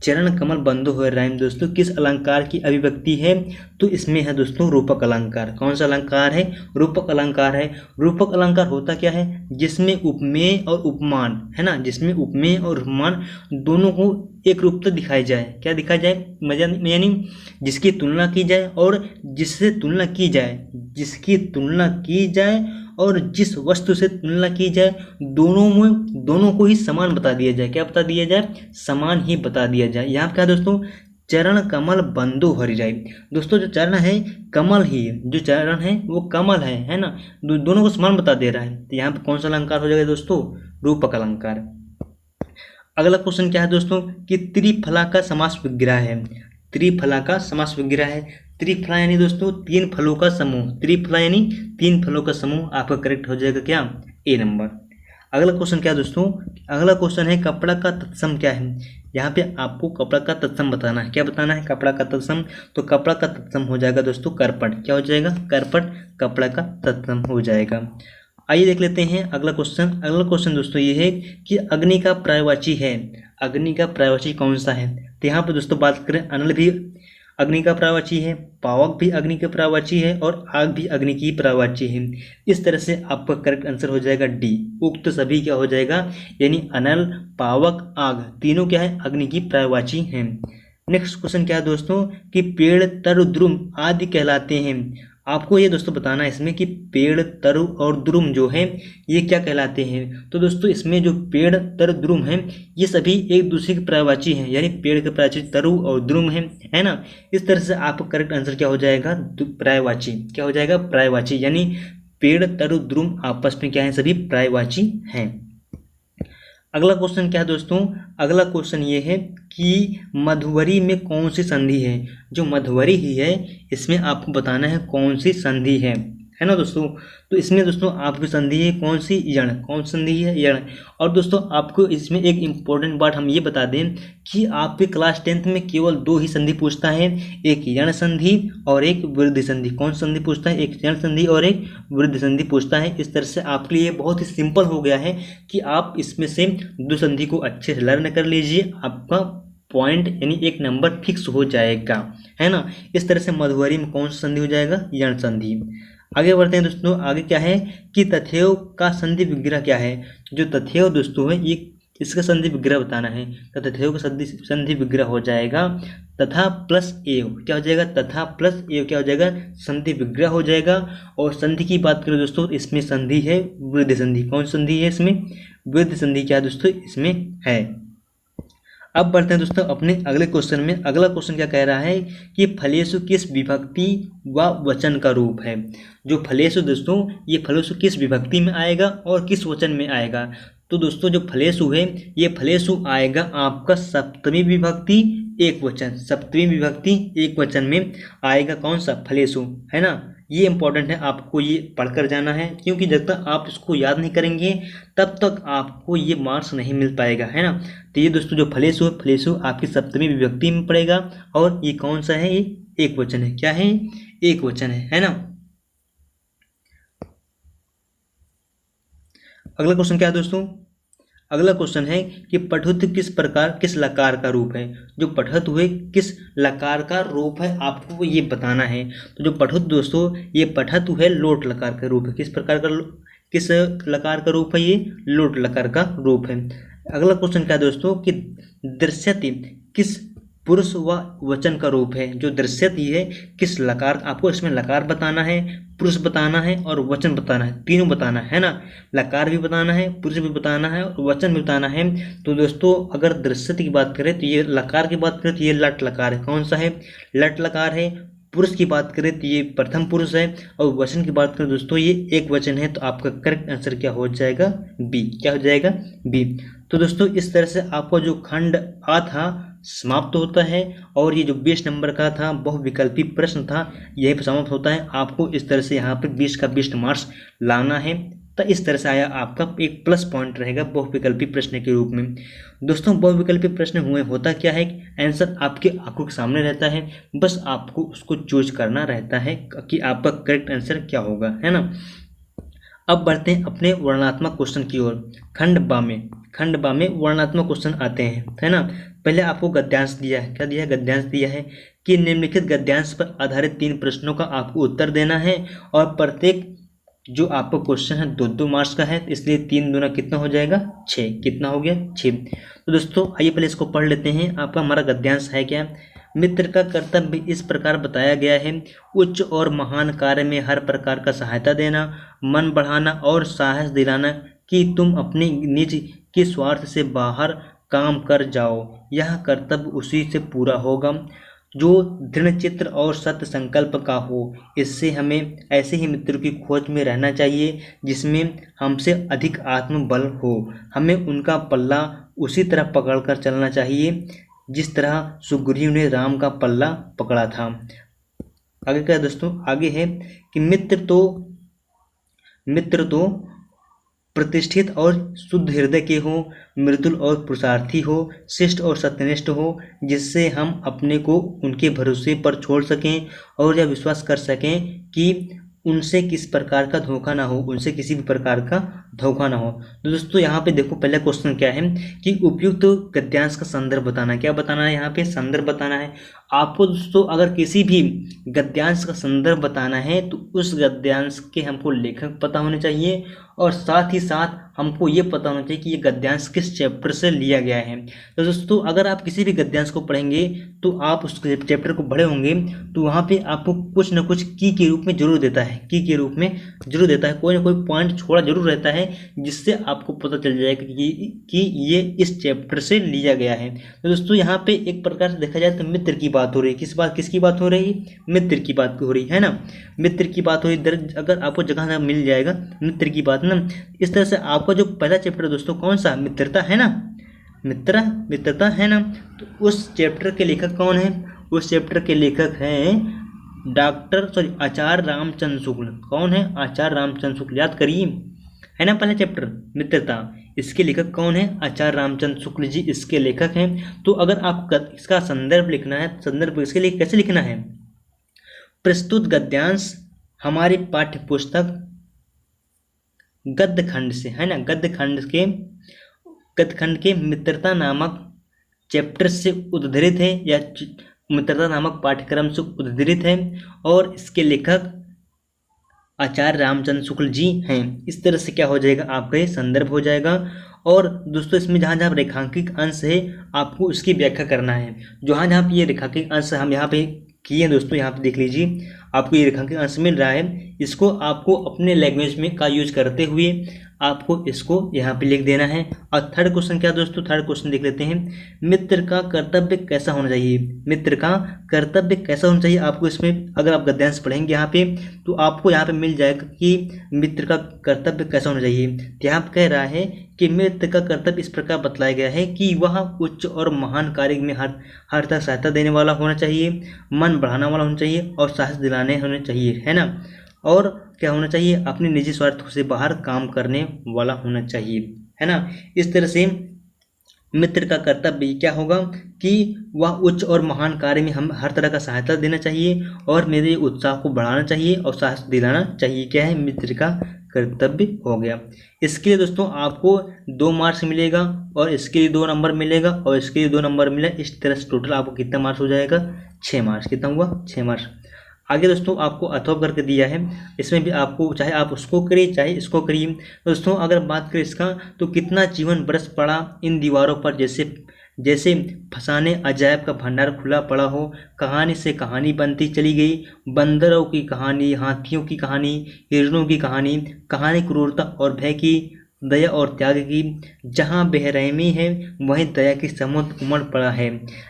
चरण कमल बंदो हरिराई में दोस्तों किस अलंकार की अभिव्यक्ति है? तो इसमें है दोस्तों रूपक अलंकार। कौन सा अलंकार है? रूपक अलंकार है। रूपक अलंकार होता क्या है? जिसमें उपमेय और उपमान, है ना, जिसमें उपमेय और उपमान दोनों को एक रूपता दिखाई जाए। क्या दिखाई जाए? यानी जिसकी तुलना की जाए और जिससे तुलना की जाए, जिसकी तुलना की जाए और जिस वस्तु से तुलना की जाए, दोनों को ही समान बता दिया जाए। क्या बता दिया जाए? समान ही बता दिया जाए। यहाँ क्या दोस्तों? चरण कमल बंदो हरिराई। दोस्तों जो चरण है कमल ही है, जो चरण है वो कमल है ना, दोनों को समान बता दे रहा है। तो यहाँ पे कौन सा अलंकार हो जाएगा दोस्तों? रूपक अलंकार। अगला क्वेश्चन क्या है दोस्तों? कि त्रिफला का समास विग्रह है। त्रिफला का समास विग्रह है। त्रिफला यानी दोस्तों तीन फलों का समूह। त्रिफला यानी तीन फलों का समूह। आपका करेक्ट हो जाएगा क्या? ए नंबर। अगला क्वेश्चन क्या है दोस्तों? अगला क्वेश्चन है कपड़ा का तत्सम क्या है? यहाँ पे आपको कपड़ा का तत्सम बताना है। क्या बताना है? कपड़ा का तत्सम। तो कपड़ा का तत्सम हो जाएगा दोस्तों करपट। क्या हो जाएगा? करपट कपड़ा का तत्सम हो जाएगा। आइए देख लेते हैं अगला क्वेश्चन। अगला क्वेश्चन दोस्तों ये है कि अग्नि का पर्यायवाची है। अग्नि का पर्यायवाची कौन सा है? तो यहाँ पर दोस्तों बात करें अग्नि का पर्यायवाची है, पावक भी अग्नि का पर्यायवाची है और आग भी अग्नि की पर्यायवाची है। इस तरह से आपका करेक्ट आंसर हो जाएगा डी, उक्त सभी क्या हो जाएगा, यानी अनल, पावक, आग तीनों क्या है, अग्नि की पर्यायवाची हैं। नेक्स्ट क्वेश्चन क्या है दोस्तों कि पेड़, तरु, द्रुम आदि कहलाते हैं। आपको ये दोस्तों बताना है इसमें कि पेड़, तरु और द्रुम जो है ये क्या कहलाते हैं। तो दोस्तों इसमें जो पेड़, तरु, द्रुम है ये सभी एक दूसरे के पर्यायवाची हैं, यानी पेड़ के पर्यायवाची तरु और द्रुम है ना। इस तरह से आपका करेक्ट आंसर क्या हो जाएगा, पर्यायवाची, क्या हो जाएगा, पर्यायवाची, यानी पेड़, तरु, द्रुम आपस में क्या है, सभी पर्यायवाची हैं। अगला क्वेश्चन क्या है दोस्तों, अगला क्वेश्चन ये है कि मधुवरी में कौन सी संधि है। जो मधुवरी ही है इसमें आपको बताना है कौन सी संधि है ना दोस्तों। तो इसमें दोस्तों आपकी संधि है कौन सी, यण, कौन सी संधि है, यण। और दोस्तों आपको इसमें एक इम्पोर्टेंट बात हम ये बता दें कि आपके क्लास 10th में केवल 2 ही संधि पूछता है, एक यण संधि और एक वृद्धि संधि। कौन संधि पूछता है, एक यण संधि और एक वृद्धि संधि पूछता है। इस तरह से आपके लिए बहुत ही सिंपल हो गया है कि आप इसमें से 2 संधि को अच्छे से लर्न कर लीजिए, आपका पॉइंट यानी एक नंबर फिक्स हो जाएगा, है ना। इस तरह से मधुवरी में कौन सा संधि हो जाएगा, यण संधि। आगे बढ़ते हैं दोस्तों, आगे क्या है कि तथैव का संधि विग्रह क्या है। जो तथैव दोस्तों है ये इसका संधि विग्रह बताना है। तो तथैव का संधि विग्रह हो जाएगा तथा प्लस एव, क्या हो जाएगा, तथा प्लस एव क्या हो जाएगा, संधि विग्रह हो जाएगा। और संधि की बात करें दोस्तों इसमें संधि है वृद्धि संधि। कौन संधि है इसमें, वृद्धि संधि क्या दोस्तों इसमें है। अब बढ़ते हैं दोस्तों अपने अगले क्वेश्चन में। अगला क्वेश्चन क्या कह रहा है कि फलेषु किस विभक्ति व वचन का रूप है। जो फलेषु दोस्तों ये फलेषु किस विभक्ति में आएगा और किस वचन में आएगा। तो दोस्तों जो फलेषु है ये फलेषु आएगा आपका सप्तमी विभक्ति एक वचन, सप्तमी विभक्ति एक वचन में आएगा कौन सा, फलेषु, है ना। ये इंपॉर्टेंट है, आपको ये पढ़कर जाना है, क्योंकि जब तक आप इसको याद नहीं करेंगे तब तक आपको ये मार्क्स नहीं मिल पाएगा, है ना। तो ये दोस्तों जो फलेषु है, फलेषु आपकी सप्तमी विभक्ति में पड़ेगा और ये कौन सा है, ये एक वचन है। क्या है, एक वचन है ना। अगला क्वेश्चन क्या है दोस्तों, अगला क्वेश्चन है कि पठुत किस प्रकार, किस लकार का रूप है। जो पठुत हुए किस लकार का रूप है आपको ये बताना है। तो जो पठुत दोस्तों ये पठतु है लोट लकार का रूप है। किस प्रकार का, किस लकार का रूप है, ये लोट लकार का रूप है। अगला क्वेश्चन क्या है दोस्तों कि दृश्यति किस पुरुष व वचन का रूप है। जो दृश्यति है किस लकार, आपको इसमें लकार बताना है, पुरुष बताना है और वचन बताना है, तीनों बताना है ना। लकार भी बताना है, पुरुष भी बताना है और वचन भी बताना है। तो दोस्तों अगर दृश्यति की बात करें तो ये लकार की बात करें तो ये लट लकार है। कौन सा है, लट लकार है। पुरुष की बात करें तो ये प्रथम पुरुष है और वचन की बात करें दोस्तों ये एक वचन है। तो आपका करेक्ट आंसर क्या हो जाएगा, बी, क्या हो जाएगा, बी। तो दोस्तों इस तरह से आपका जो खंड आ था समाप्त होता है और ये जो 20 नंबर का था बहुविकल्पी प्रश्न था यही पर समाप्त होता है। आपको इस तरह से यहाँ पर 20 का 20 मार्क्स लाना है। तो इस तरह से आया आपका एक प्लस पॉइंट रहेगा बहुविकल्पी प्रश्न के रूप में। दोस्तों बहुविकल्पी प्रश्न हुए होता क्या है, आंसर आपके आंखों के सामने रहता है, बस आपको उसको चूज करना रहता है कि आपका करेक्ट आंसर क्या होगा, है ना। अब बढ़ते हैं अपने वर्णनात्मक क्वेश्चन की ओर। खंड बा में वर्णनात्मक क्वेश्चन आते हैं, है ना। पहले आपको गद्यांश दिया है, क्या दिया है, गद्यांश दिया है कि निम्नलिखित गद्यांश पर आधारित 3 प्रश्नों का आपको उत्तर देना है और प्रत्येक जो आपका क्वेश्चन है 2-2 मार्क्स का है, इसलिए 3 दूना कितना हो जाएगा, 6। कितना हो गया, 6। तो दोस्तों आइए पहले इसको पढ़ लेते हैं। आपका हमारा गद्यांश है क्या, मित्र का कर्तव्य इस प्रकार बताया गया है, उच्च और महान कार्य में हर प्रकार का सहायता देना, मन बढ़ाना और साहस दिलाना कि तुम अपने निज के स्वार्थ से बाहर काम कर जाओ। यह कर्तव्य उसी से पूरा होगा जो दृढ़ चित्र और सत्य संकल्प का हो। इससे हमें ऐसे ही मित्रों की खोज में रहना चाहिए जिसमें हमसे अधिक आत्मबल हो। हमें उनका पल्ला उसी तरह पकड़कर चलना चाहिए जिस तरह सुग्रीव ने राम का पल्ला पकड़ा था। आगे क्या दोस्तों, आगे है कि मित्र तो प्रतिष्ठित और शुद्ध हृदय के हो, मृदुल और पुरुषार्थी हो, शिष्ट और सत्यनिष्ठ हो, जिससे हम अपने को उनके भरोसे पर छोड़ सकें और यह विश्वास कर सकें कि उनसे किस प्रकार का धोखा ना हो, उनसे किसी भी प्रकार का धोखा ना हो। तो दोस्तों यहाँ पे देखो पहला क्वेश्चन क्या है कि उपयुक्त गद्यांश का संदर्भ बताना है। क्या बताना है? यहाँ पे संदर्भ बताना है आपको। दोस्तों अगर किसी भी गद्यांश का संदर्भ बताना है तो उस गद्यांश के हमको लेखक पता होने चाहिए और साथ ही साथ हमको ये पता होना चाहिए कि ये गद्यांश किस चैप्टर से लिया गया है। तो दोस्तों अगर आप किसी भी गद्यांश को पढ़ेंगे तो आप उस चैप्टर को पढ़े होंगे तो वहाँ पे आपको कुछ न कुछ की के रूप में जरूर देता है, की के रूप में जरूर देता है, कोई ना कोई पॉइंट छोड़ा जरूर रहता है जिससे आपको पता चल जाएगा कि ये इस चैप्टर से लिया गया है। तो दोस्तों यहाँ पे एक प्रकार से देखा जाए तो मित्र की बात हो रही है। किसकी बात हो रही है? मित्र की बात हो रही है ना, मित्र की बात हो रही। दर्ज अगर आपको जगह मिल जाएगा मित्र की बात ना। इस तरह से आपका जो पहला चैप्टर दोस्तों कौन सा? मित्रता है ना, मित्रता है ना। तो उस चैप्टर के लेखक कौन है? उस चैप्टर के लेखक हैं आचार्य रामचंद्र शुक्ल। कौन है? आचार्य रामचंद्र शुक्ल। याद करिए, है ना पहला चैप्टर मित्रता। इसके लेखक कौन है? आचार्य रामचंद्र शुक्ल जी इसके लेखक हैं। तो अगर आपको इसका संदर्भ लिखना है, संदर्भ इसके लिए कैसे लिखना है? प्रस्तुत गद्यांश हमारी पाठ्य पुस्तक गद्य खंड से, है ना, गद्य खंड के मित्रता नामक चैप्टर से उद्धृत है या मित्रता नामक पाठ्यक्रम से उद्धृत है और इसके लेखक आचार्य रामचंद्र शुक्ल जी हैं। इस तरह से क्या हो जाएगा? आपका ये संदर्भ हो जाएगा। और दोस्तों इसमें जहाँ जहाँ रेखांकित अंश है आपको इसकी व्याख्या करना है। जहाँ जहाँ ये रेखांकित अंश हम यहाँ पे किए हैं दोस्तों, यहाँ पे देख लीजिए आपको ये रेखांकित अंश मिल रहा है। इसको आपको अपने लैंग्वेज में का यूज करते हुए आपको इसको यहाँ पे लिख देना है। और थर्ड क्वेश्चन क्या दोस्तों? थर्ड क्वेश्चन देख लेते हैं। मित्र का कर्तव्य कैसा होना चाहिए? मित्र का कर्तव्य कैसा होना चाहिए? आपको इसमें अगर आप गद्यांश पढ़ेंगे यहाँ पे तो आपको यहाँ पे मिल जाएगा कि मित्र का कर्तव्य कैसा होना चाहिए। यहाँ पे कह रहा है कि मित्र का कर्तव्य इस प्रकार बतलाया गया है कि वह उच्च और महान कार्य में हर तरह सहायता देने वाला होना चाहिए, मन बढ़ाने वाला होना चाहिए और साहस दिलाने होने चाहिए, है ना। और क्या होना चाहिए? अपने निजी स्वार्थ से बाहर काम करने वाला होना चाहिए, है ना। इस तरह से मित्र का कर्तव्य क्या होगा कि वह उच्च और महान कार्य में हम हर तरह का सहायता देना चाहिए और मेरे उत्साह को बढ़ाना चाहिए और साहस दिलाना चाहिए। क्या है? मित्र का कर्तव्य हो गया। इसके लिए दोस्तों आपको 2 मार्क्स मिलेगा और इसके लिए 2 नंबर मिलेगा और इसके लिए 2 नंबर मिला। इस तरह से टोटल आपको कितना मार्क्स हो जाएगा? 6 मार्क्स। कितना हुआ? 6 मार्क्स। आगे दोस्तों आपको अथवा करके दिया है, इसमें भी आपको चाहे आप उसको करिए चाहे इसको करिए। दोस्तों अगर बात करें इसका तो कितना जीवन बरस पड़ा इन दीवारों पर जैसे फसाने अजायब का भंडार खुला पड़ा हो। कहानी से कहानी बनती चली गई, बंदरों की कहानी, हाथियों की कहानी, हिरणों की कहानी, कहानी क्रूरता और भय की, दया और त्याग की। जहाँ बेरहमी है वहीं दया की समुद्र उमड़ पड़ा है,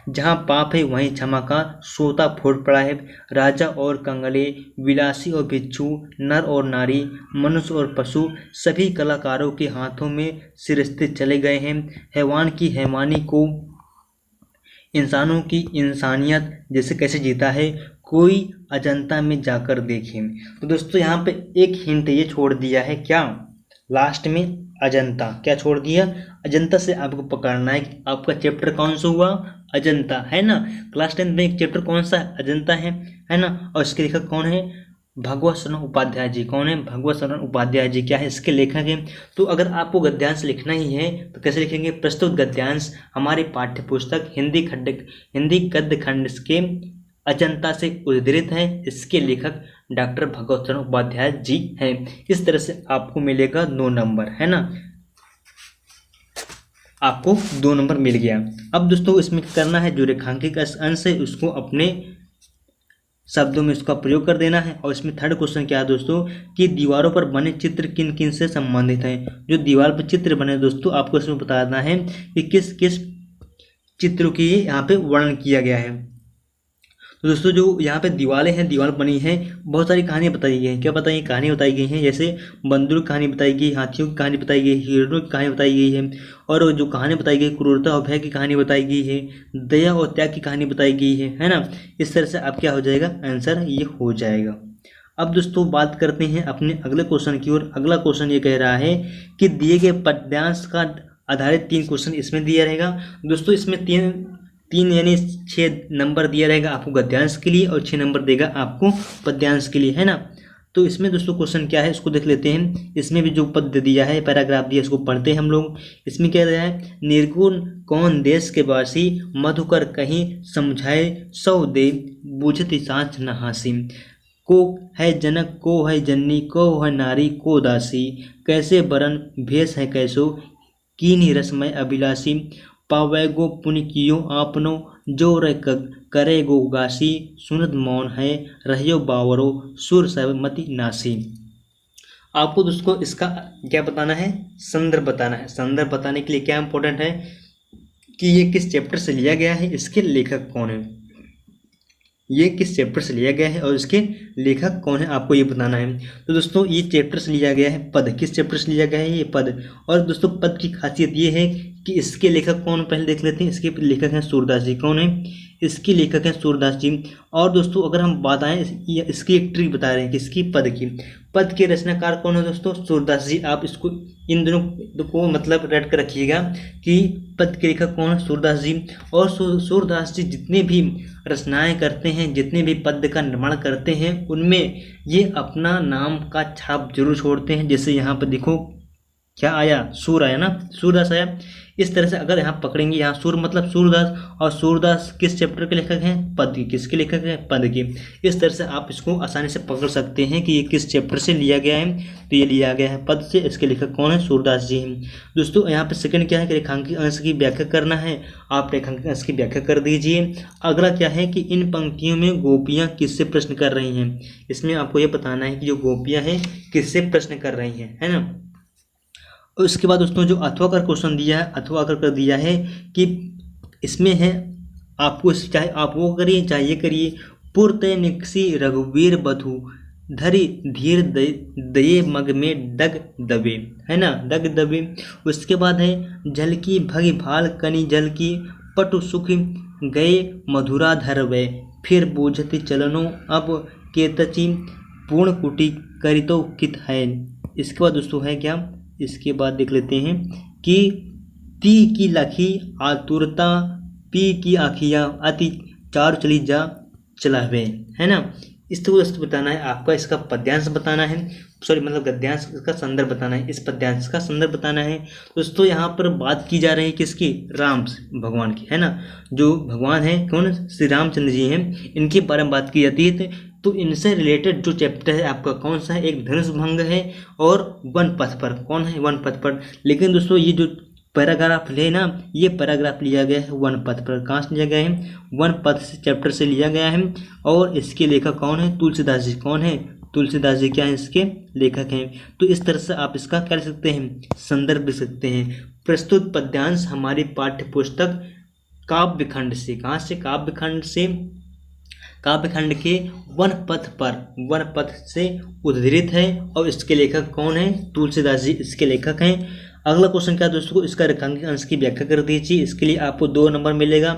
जहाँ पाप है वहीं क्षमा का सोता फूट पड़ा है। राजा और कंगले, विलासी और भिक्षु, नर और नारी, मनुष्य और पशु, सभी कलाकारों के हाथों में सिरस्ते चले गए हैं। हैवान की हैवानी को इंसानों की इंसानियत जैसे कैसे जीता है, कोई अजंता में जाकर देखें। तो दोस्तों यहाँ पे एक हिंट ये छोड़ दिया है, क्या? लास्ट में अजंता। क्या छोड़ दिया? अजंता से आपको पकड़ना है कि आपका चैप्टर कौन सा हुआ? अजंता, है ना। क्लास 10 में एक चैप्टर कौन सा? अजंता है ना। और इसके लेखक कौन है? भगवत शरण उपाध्याय जी। कौन है? भगवत शरण उपाध्याय जी क्या है? इसके लेखक हैं। तो अगर आपको गद्यांश लिखना ही है तो कैसे लिखेंगे? प्रस्तुत गद्यांश हमारी पाठ्य पुस्तक हिंदी गद्य खंड के अजंता से उद्धृत है। इसके लेखक डॉक्टर भगवत शरण उपाध्याय जी हैं। इस तरह से आपको मिलेगा 2 नंबर, है ना। आपको 2 नंबर मिल गया। अब दोस्तों इसमें करना है जो रेखांकित अंश है उसको अपने शब्दों में उसका प्रयोग कर देना है। और इसमें थर्ड क्वेश्चन क्या है दोस्तों कि दीवारों पर बने चित्र किन किन से संबंधित हैं। जो दीवार पर चित्र बने दोस्तों आपको इसमें बताना है कि किस किस चित्रों की यहाँ पे वर्णन किया गया है। तो दोस्तों जो यहाँ पे दीवारें हैं, दीवार बनी है, बहुत सारी कहानियाँ बताई गई हैं। क्या बताई? कहानी बताई गई हैं, जैसे बंदरों की कहानी बताई गई, हाथियों की कहानी बताई गई, हिरणों की कहानी बताई गई है और जो कहानी बताई गई क्रूरता और भय की कहानी बताई गई है, दया और त्याग की कहानी बताई गई है ना। इस तरह से आप क्या हो जाएगा? आंसर ये हो जाएगा। अब दोस्तों बात करते हैं अपने अगले क्वेश्चन की ओर। अगला क्वेश्चन ये कह रहा है कि दिए गए पद्यांश का आधारित 3 क्वेश्चन इसमें दिया रहेगा। दोस्तों इसमें तीन यानी 6 नंबर दिया रहेगा आपको गद्यांश के लिए और 6 नंबर देगा आपको पद्यांश के लिए, है ना। तो इसमें दोस्तों क्वेश्चन क्या है इसको देख लेते हैं। इसमें भी जो पद दिया है, पैराग्राफ दिया है, इसको पढ़ते हैं हम लोग। इसमें क्या दिया है, निर्गुण कौन देश के वासी, मधुकर कहीं समझाए सौ दे, बूझती सांच न हासी। को है जनक, को है जननी, को है नारी, को दासी, कैसे बरन भेष है कैसो, कीनी रसमय अभिलाषी, पावैगो पुण्य कियो आपनो, जो रे करेगो गासी, सुनत मौन है रहियो बावरो, सुर सब मति नासी। आपको दोस्तों इसका क्या बताना है, संदर्भ बताना है। संदर्भ बताने के लिए क्या इंपॉर्टेंट है कि ये किस चैप्टर से लिया गया है, इसके लेखक कौन है, ये किस चैप्टर से लिया गया है और इसके लेखक कौन है, आपको ये बताना है। तो दोस्तों ये चैप्टर से लिया गया है पद, किस चैप्टर से लिया गया है, ये पद। और दोस्तों पद की खासियत ये है कि इसके लेखक कौन, पहले देख लेते हैं। इसके लेखक हैं सूरदास जी। कौन है, इसके लेखक हैं सूरदास जी। और दोस्तों अगर हम बात आएँ इसकी एक ट्रिक बता रहे हैं कि इसकी पद की, पद के रचनाकार कौन है दोस्तों, सूरदास जी। आप इसको इन दोनों को मतलब रट कर रखिएगा कि पद के लेखक कौन है, सूरदास जी। और सूरदास जी जितने भी रचनाएं करते हैं, जितने भी पद का निर्माण करते हैं, उनमें ये अपना नाम का छाप जरूर छोड़ते हैं। जैसे यहाँ पर देखो क्या आया, सूर आया ना, सूरदास आया। इस तरह से अगर यहाँ पकड़ेंगे, यहाँ सूर मतलब सूरदास, और सूरदास किस चैप्टर के लेखक हैं, पद की। किसके लेखक हैं, पद की। इस तरह से आप इसको आसानी से पकड़ सकते हैं कि ये किस चैप्टर से लिया गया है। तो ये लिया गया है पद से, इसके लेखक कौन है, सूरदास जी हैं। दोस्तों यहाँ पे सेकंड क्या है कि रेखांकित अंश की व्याख्या करना है। आप रेखांकित अंश की व्याख्या कर दीजिए। अगला क्या है कि इन पंक्तियों में गोपियाँ किससे प्रश्न कर रही हैं। इसमें आपको ये बताना है कि जो गोपियाँ हैं किससे प्रश्न कर रही हैं, है ना। उसके बाद दोस्तों जो अथवा कर क्वेश्चन दिया है, अथवा कर दिया है कि इसमें है, आपको चाहे आप वो करिए चाहे ये करिए। पुरते निकसी रघुवीर बधु, धरी धीर दये मग में डग दबे, है ना, डग दबे। उसके बाद है जल की भगी भाल कनी जल की, पटु सुख गए मधुरा धर वे, फिर बूझती चलनो अब केतची, पूर्ण कुटी करितो कित है। इसके बाद दोस्तों है क्या, इसके बाद देख लेते हैं कि ती की लखी आतुरता, पी की आखियाँ अति, चार चली जा चलावे, है ना। इस तरह से बताना है आपका, इसका पद्यांश बताना है, सॉरी मतलब गद्यांश, इसका संदर्भ बताना है, इस पद्यांश का संदर्भ बताना है। दोस्तों यहाँ पर बात की जा रही है किसकी, राम भगवान की, है ना। जो भगवान है कौन, श्री रामचंद्र जी हैं, इनके बारे में बात की जाती है। तो इनसे रिलेटेड जो चैप्टर है आपका कौन सा है, एक धनुष भंग है और वन पथ पर। कौन है, वन पथ पर। लेकिन दोस्तों ये जो पैराग्राफ है ना, ये पैराग्राफ लिया गया है वन पथ पर। कहाँ से लिया गया है, वन पथ से चैप्टर से लिया गया है। और इसके लेखक कौन है, तुलसीदास जी। कौन है, तुलसीदास जी क्या है, इसके लेखक हैं। तो इस तरह से आप इसका क्या लिख सकते हैं, संदर्भ लिख सकते हैं। प्रस्तुत पद्यांश हमारी पाठ्य पुस्तक काव्यखंड से, कहाँ से, काव्यखंड से, काव्यखंड के वन पथ से उद्धृत है। और इसके लेखक कौन है, तुलसीदास जी इसके लेखक हैं। अगला क्वेश्चन क्या दोस्तों, इसका रेखांकित अंश की व्याख्या कर दीजिए। इसके लिए आपको 2 नंबर मिलेगा।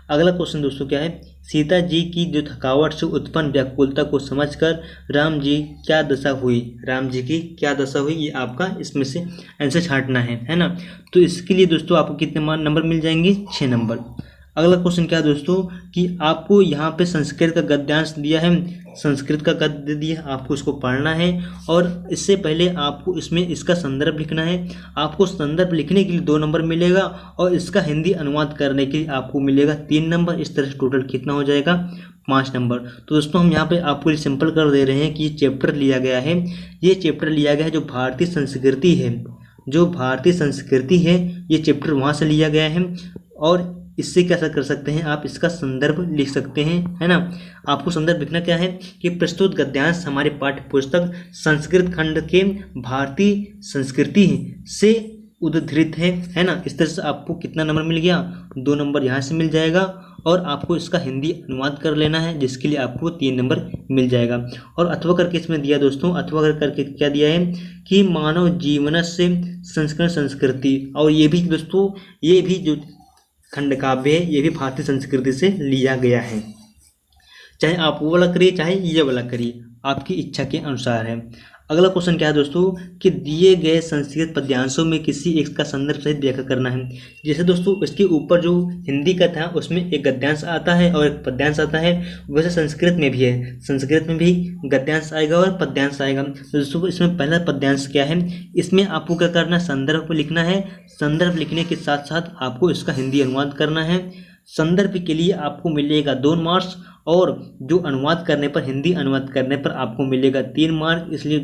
अगला क्वेश्चन दोस्तों क्या है, सीता जी की जो थकावट से उत्पन्न व्याकुलता को समझकर राम जी क्या दशा हुई, राम जी की क्या दशा हुई, ये आपका इसमें से आंसर छांटना है ना। तो इसके लिए दोस्तों आपको कितने नंबर मिल जाएंगे, 6 नंबर। अगला क्वेश्चन क्या है दोस्तों कि आपको यहाँ पे संस्कृत का गद्यांश दिया है, संस्कृत का गद्य दिया, आपको इसको पढ़ना है। और इससे पहले आपको इसमें इसका संदर्भ लिखना है। आपको संदर्भ लिखने के लिए 2 नंबर मिलेगा और इसका हिंदी अनुवाद करने के लिए आपको मिलेगा 3 नंबर। इस तरह से टोटल कितना हो जाएगा, 5 नंबर। तो दोस्तों हम यहाँ पे आपको सिंपल कर दे रहे हैं कि ये चैप्टर लिया गया है, ये चैप्टर लिया गया है जो भारतीय संस्कृति है, जो भारतीय संस्कृति है, ये चैप्टर वहाँ से लिया गया है। और इससे कैसा कर सकते हैं आप, इसका संदर्भ लिख सकते हैं, है ना। आपको संदर्भ लिखना क्या है कि प्रस्तुत गद्यांश हमारे पाठ्य पुस्तक संस्कृत खंड के भारतीय संस्कृति से उद्धृत है ना। इस तरह से आपको कितना नंबर मिल गया, 2 नंबर यहाँ से मिल जाएगा। और आपको इसका हिंदी अनुवाद कर लेना है, जिसके लिए आपको 3 नंबर मिल जाएगा। और अथवा करके इसमें दिया दोस्तों, अथवा करके क्या दिया है कि मानव जीवन से संस्करण संस्कृति। और ये भी दोस्तों, ये भी जो खंड काव्य है, ये भी भारतीय संस्कृति से लिया गया है। चाहे आप वो वाला करिए चाहे ये वाला करिए, आपकी इच्छा के अनुसार है। अगला क्वेश्चन क्या है दोस्तों कि दिए गए संस्कृत पद्यांशों में किसी एक का संदर्भ सहित व्याख्या करना है। जैसे दोस्तों इसके ऊपर जो हिंदी का था उसमें एक गद्यांश आता है और एक पद्यांश आता है, वैसे संस्कृत में भी है, संस्कृत में भी गद्यांश आएगा और पद्यांश आएगा। तो दोस्तों इसमें पहला पद्यांश क्या है, इसमें आपको क्या करना है, संदर्भ लिखना है। संदर्भ लिखने के साथ साथ आपको इसका हिंदी अनुवाद करना है। संदर्भ के लिए आपको मिलेगा 2 मार्क्स और जो अनुवाद करने पर, हिंदी अनुवाद करने पर आपको मिलेगा 3 मार्क। इसलिए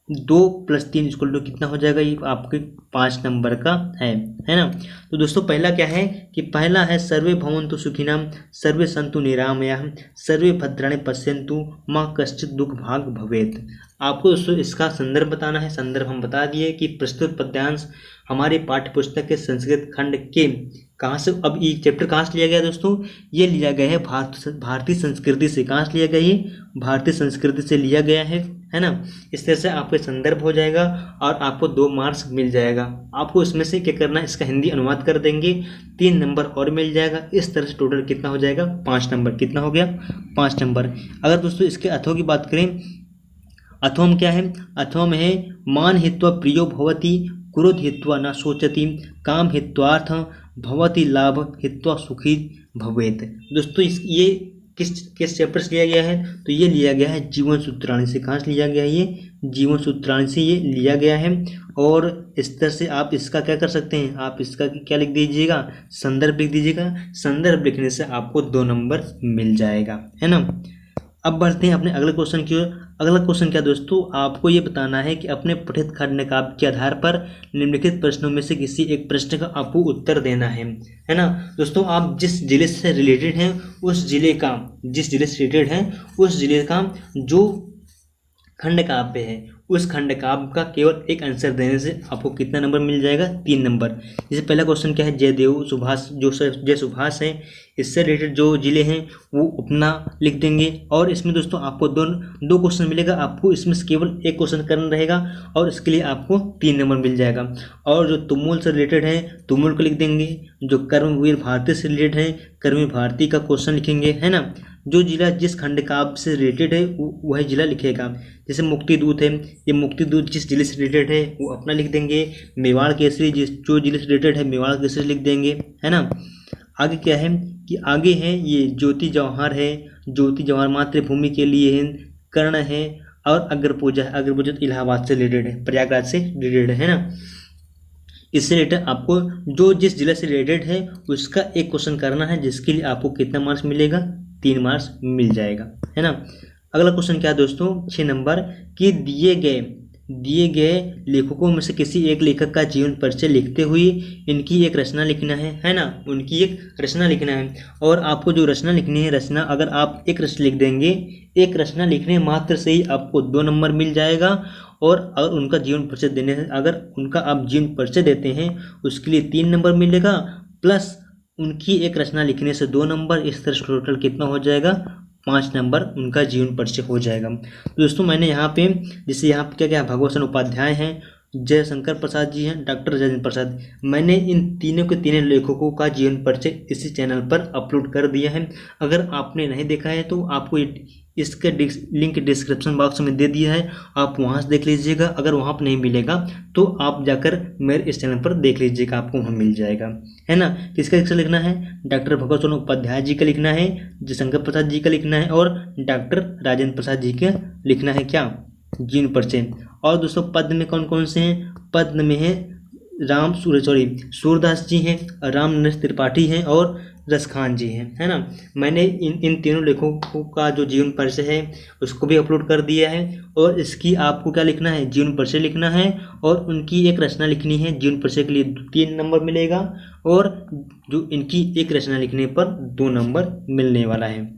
2 + 3 = कितना हो जाएगा, ये आपके 5 नंबर का है ना। तो दोस्तों पहला क्या है कि पहला है सर्वे भवन्तु सुखिनः सर्वे सन्तु निरामयाः सर्वे भद्राणि पश्यन्तु मा कश्चित् दुःख भाग् भवेत्। आपको दोस्तों इसका संदर्भ बताना है। संदर्भ हम बता दिए कि प्रस्तुत पद्यांश हमारे पाठ्य पुस्तक के संस्कृत खंड के कहाँ से, अब ये चैप्टर कहाँ से लिया गया दोस्तों, ये लिया गया है भारतीय संस्कृति से। कहाँ से लिया गया, ये भारतीय संस्कृति से लिया गया है ना। इस तरह से आपके संदर्भ हो जाएगा और आपको 2 मार्क्स मिल जाएगा। आपको इसमें से क्या करना है, इसका हिंदी अनुवाद कर देंगे, 3 नंबर और मिल जाएगा। इस तरह से टोटल कितना हो जाएगा, 5 नंबर। कितना हो गया, 5 नंबर। अगर दोस्तों इसके अर्थों की बात करें, अर्थों में क्या है, अर्थों में है मान हित्वा प्रियो भवति क्रोध हित्वा न सोचति काम हित्वार्थ भवति लाभ हित्वा सुखी भवेत। दोस्तों ये किस चैप्टर से लिया गया है, तो ये लिया गया है जीवन सूत्राणी से। कहाँ से लिया गया है, ये जीवन सूत्राणी से ये लिया गया है। और इस तरह से आप इसका क्या कर सकते हैं, आप इसका क्या लिख दीजिएगा, संदर्भ लिख दीजिएगा। संदर्भ लिखने से आपको 2 नंबर मिल जाएगा, है ना। अब बढ़ते हैं अपने अगले क्वेश्चन की ओर। अगला क्वेश्चन क्या दोस्तों, आपको ये बताना है कि अपने पठित खंड काव्य के आधार पर निम्नलिखित प्रश्नों में से किसी एक प्रश्न का आपको उत्तर देना है ना। दोस्तों आप जिस जिले से रिलेटेड हैं उस जिले का, जिस जिले से रिलेटेड हैं उस जिले का जो खंड काव्य है, उस खंड काव्य का केवल एक आंसर देने से आपको कितना नंबर मिल जाएगा, 3 नंबर। जैसे पहला क्वेश्चन क्या है, जयदेव सुभाष, जो जय सुभाष है, इससे रिलेटेड जो जिले हैं वो अपना लिख देंगे। और इसमें दोस्तों आपको दो क्वेश्चन मिलेगा, आपको इसमें से केवल एक क्वेश्चन करना रहेगा और इसके लिए आपको 3 नंबर मिल जाएगा। और जो तुमुल से रिलेटेड है तुमुल को लिख देंगे, जो कर्मवीर भारती से रिलेटेड है कर्मवीर भारती का क्वेश्चन लिखेंगे, है ना। जो जिला जिस खंड काव्य से रिलेटेड है वह जिला लिखेगा। जैसे मुक्ति दूत है, ये मुक्ति दूत जिस जिले से रिलेटेड है वो अपना लिख देंगे। मेवाड़ केसरी जो जिले से रिलेटेड है मेवाड़ केसरी लिख देंगे, है ना। आगे क्या है कि आगे है ये ज्योति जवाहर है, ज्योति जवाहर मातृभूमि के लिए है, कर्ण है और अग्रपूजा है। अग्रपूजा तो इलाहाबाद से रिलेटेड है, प्रयागराज से रिलेटेड है ना। इससे रिलेटेड आपको जो जिस जिले से रिलेटेड है उसका एक क्वेश्चन करना है, जिसके लिए आपको कितना मार्क्स मिलेगा, 3 मार्क्स मिल जाएगा, है ना। अगला क्वेश्चन क्या है दोस्तों, 6 नंबर कि दिए गए लेखकों में से किसी एक लेखक का जीवन परिचय लिखते हुए इनकी एक रचना लिखना है ना। उनकी एक रचना लिखना है और आपको जो रचना लिखनी है, रचना अगर आप एक रचना लिख देंगे, एक रचना लिखने मात्र से ही आपको 2 नंबर मिल जाएगा। और अगर उनका जीवन परिचय देने, अगर उनका आप जीवन परिचय देते हैं उसके लिए 3 नंबर मिलेगा, प्लस उनकी एक रचना लिखने से 2 नंबर। इस तरह से टोटल कितना हो जाएगा, 5 नंबर उनका जीवन परिचय हो जाएगा। तो दोस्तों मैंने यहाँ पे जैसे यहाँ पे क्या भगवत उपाध्याय हैं, जयशंकर प्रसाद जी हैं, डॉक्टर राजेंद्र प्रसाद, मैंने इन तीनों के तीनों लेखकों का जीवन परिचय इसी चैनल पर अपलोड कर दिया है। अगर आपने नहीं देखा है तो आपको इसका लिंक डिस्क्रिप्शन बॉक्स में दे दिया है, आप वहाँ से देख लीजिएगा। अगर वहाँ पर नहीं मिलेगा तो आप जाकर मेरे इस चैनल पर देख लीजिएगा, आपको वहाँ मिल जाएगा, है ना। किसका लिखना है, डॉक्टर भगवत उपाध्याय जी का लिखना है, जयशंकर प्रसाद जी का लिखना है और डॉक्टर राजेंद्र प्रसाद जी का लिखना है क्या, जीवन परिचय। और दोस्तों पद में कौन कौन से हैं, पद में है सूरदास जी हैं, राम नरेश त्रिपाठी हैं और रसखान जी हैं, है ना। मैंने इन तीनों लेखकों का जो जीवन परिचय है उसको भी अपलोड कर दिया है। और इसकी आपको क्या लिखना है, जीवन परिचय लिखना है और उनकी एक रचना लिखनी है। जीवन परिचय के लिए 3 नंबर मिलेगा और जो इनकी एक रचना लिखने पर 2 नंबर मिलने वाला है।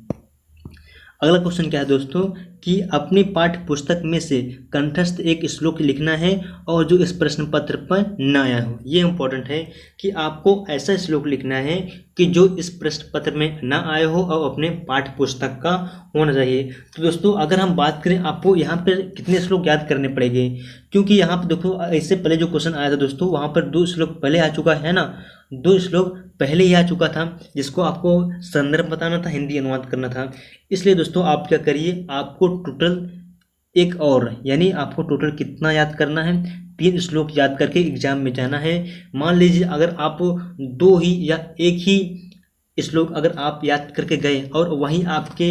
अगला क्वेश्चन क्या है दोस्तों कि अपनी पाठ्य पुस्तक में से कंठस्थ एक श्लोक लिखना है और जो इस प्रश्न पत्र पर न आया हो। ये इम्पोर्टेंट है कि आपको ऐसा श्लोक लिखना है कि जो इस प्रश्न पत्र में न आया हो और अपने पाठ्य पुस्तक का होना चाहिए। तो दोस्तों अगर हम बात करें, आपको यहाँ पर कितने श्लोक याद करने पड़ेंगे, क्योंकि यहाँ पर देखो इससे पहले जो क्वेश्चन आया था दोस्तों वहाँ पर 2 श्लोक पहले आ चुका है ना, 2 श्लोक पहले ही आ चुका था, जिसको आपको संदर्भ बताना था, हिंदी अनुवाद करना था। इसलिए दोस्तों आप क्या करिए, आपको टोटल एक और, यानी आपको टोटल कितना याद करना है, 3 श्लोक याद करके एग्जाम में जाना है। मान लीजिए अगर आप 2 ही या 1 ही श्लोक अगर आप याद करके गए और वहीं आपके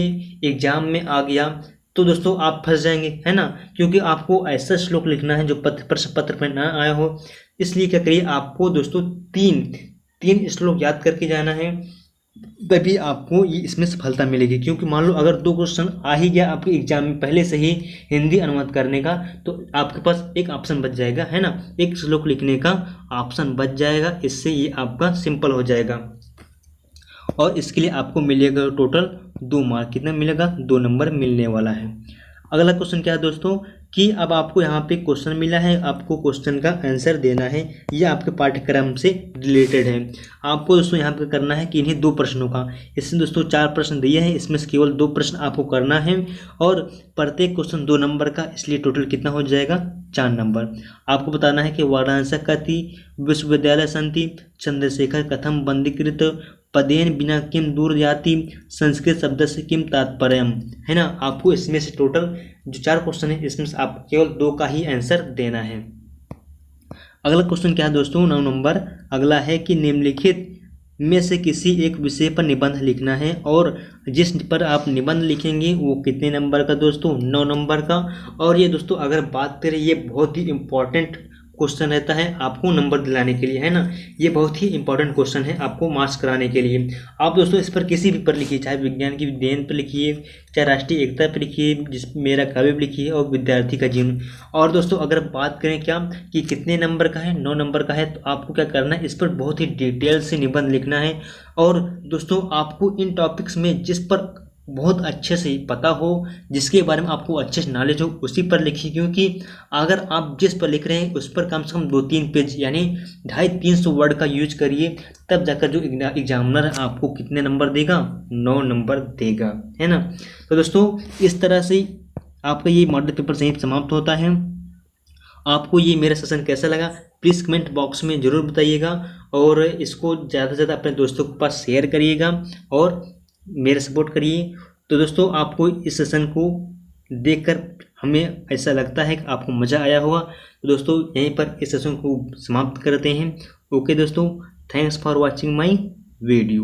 एग्जाम में आ गया तो दोस्तों आप फंस जाएंगे, है ना, क्योंकि आपको ऐसा श्लोक लिखना है जो प्रश्न पत्र में ना आया हो। इसलिए क्या करिए, आपको दोस्तों तीन श्लोक याद करके जाना है, तभी आपको ये इसमें सफलता मिलेगी। क्योंकि मान लो अगर 2 क्वेश्चन आ ही गया आपके एग्जाम में पहले से ही हिंदी अनुवाद करने का, तो आपके पास एक ऑप्शन बच जाएगा, है ना, एक श्लोक लिखने का ऑप्शन बच जाएगा। इससे ये आपका सिंपल हो जाएगा और इसके लिए आपको मिलेगा टोटल 2 मार्क। कितना मिलेगा, 2 नंबर मिलने वाला है। अगला क्वेश्चन क्या है दोस्तों कि अब आपको यहाँ पे क्वेश्चन मिला है, आपको क्वेश्चन का आंसर देना है। ये आपके पाठ्यक्रम से रिलेटेड है। आपको दोस्तों यहाँ पे करना है कि इन्हीं 2 प्रश्नों का, इसमें दोस्तों 4 प्रश्न दिए हैं, इसमें से केवल 2 प्रश्न आपको करना है और प्रत्येक क्वेश्चन 2 नंबर का, इसलिए टोटल कितना हो जाएगा, 4 नंबर। आपको बताना है कि वाराणसी कति विश्वविद्यालय सन्ति चंद्रशेखर कथम बंदीकृत पदेन बिना किम दूर जाति संस्कृत शब्द से किम तात्पर्यम, है ना। आपको इसमें से टोटल जो 4 क्वेश्चन है इसमें से आप केवल 2 का ही आंसर देना है। अगला क्वेश्चन क्या है दोस्तों, 9 नंबर अगला है कि निम्नलिखित में से किसी एक विषय पर निबंध लिखना है और जिस पर आप निबंध लिखेंगे वो कितने नंबर का दोस्तों, 9 नंबर का। और ये दोस्तों अगर बात करें, ये बहुत ही इम्पोर्टेंट क्वेश्चन रहता है आपको नंबर दिलाने के लिए, है ना। ये बहुत ही इंपॉर्टेंट क्वेश्चन है आपको मार्क्स कराने के लिए। आप दोस्तों इस पर किसी भी पर लिखिए, चाहे विज्ञान की देन पर लिखिए, चाहे राष्ट्रीय एकता पर लिखिए, जिस मेरा काव्य लिखिए और विद्यार्थी का जीवन। और दोस्तों अगर बात करें क्या कि कितने नंबर का है, 9 नंबर का है, तो आपको क्या करना है, इस पर बहुत ही डिटेल से निबंध लिखना है। और दोस्तों आपको इन टॉपिक्स में जिस पर बहुत अच्छे से पता हो, जिसके बारे में आपको अच्छे से नॉलेज हो, उसी पर लिखिए। क्योंकि अगर आप जिस पर लिख रहे हैं उस पर कम से कम 2-3 पेज यानी 250-300 वर्ड का यूज करिए, तब जाकर जो एग्जामिनर आपको कितने नंबर देगा, 9 नंबर देगा, है ना। तो दोस्तों इस तरह से आपका ये मॉडल पेपर सही समाप्त होता है। आपको ये मेरा सेशन कैसा लगा प्लीज़ कमेंट बॉक्स में ज़रूर बताइएगा और इसको ज़्यादा से ज़्यादा अपने दोस्तों के पास शेयर करिएगा और मेरा सपोर्ट करिए। तो दोस्तों आपको इस सेशन को देखकर हमें ऐसा लगता है कि आपको मज़ा आया होगा। तो दोस्तों यहीं पर इस सेशन को समाप्त करते हैं। ओके दोस्तों, thanks for watching my video.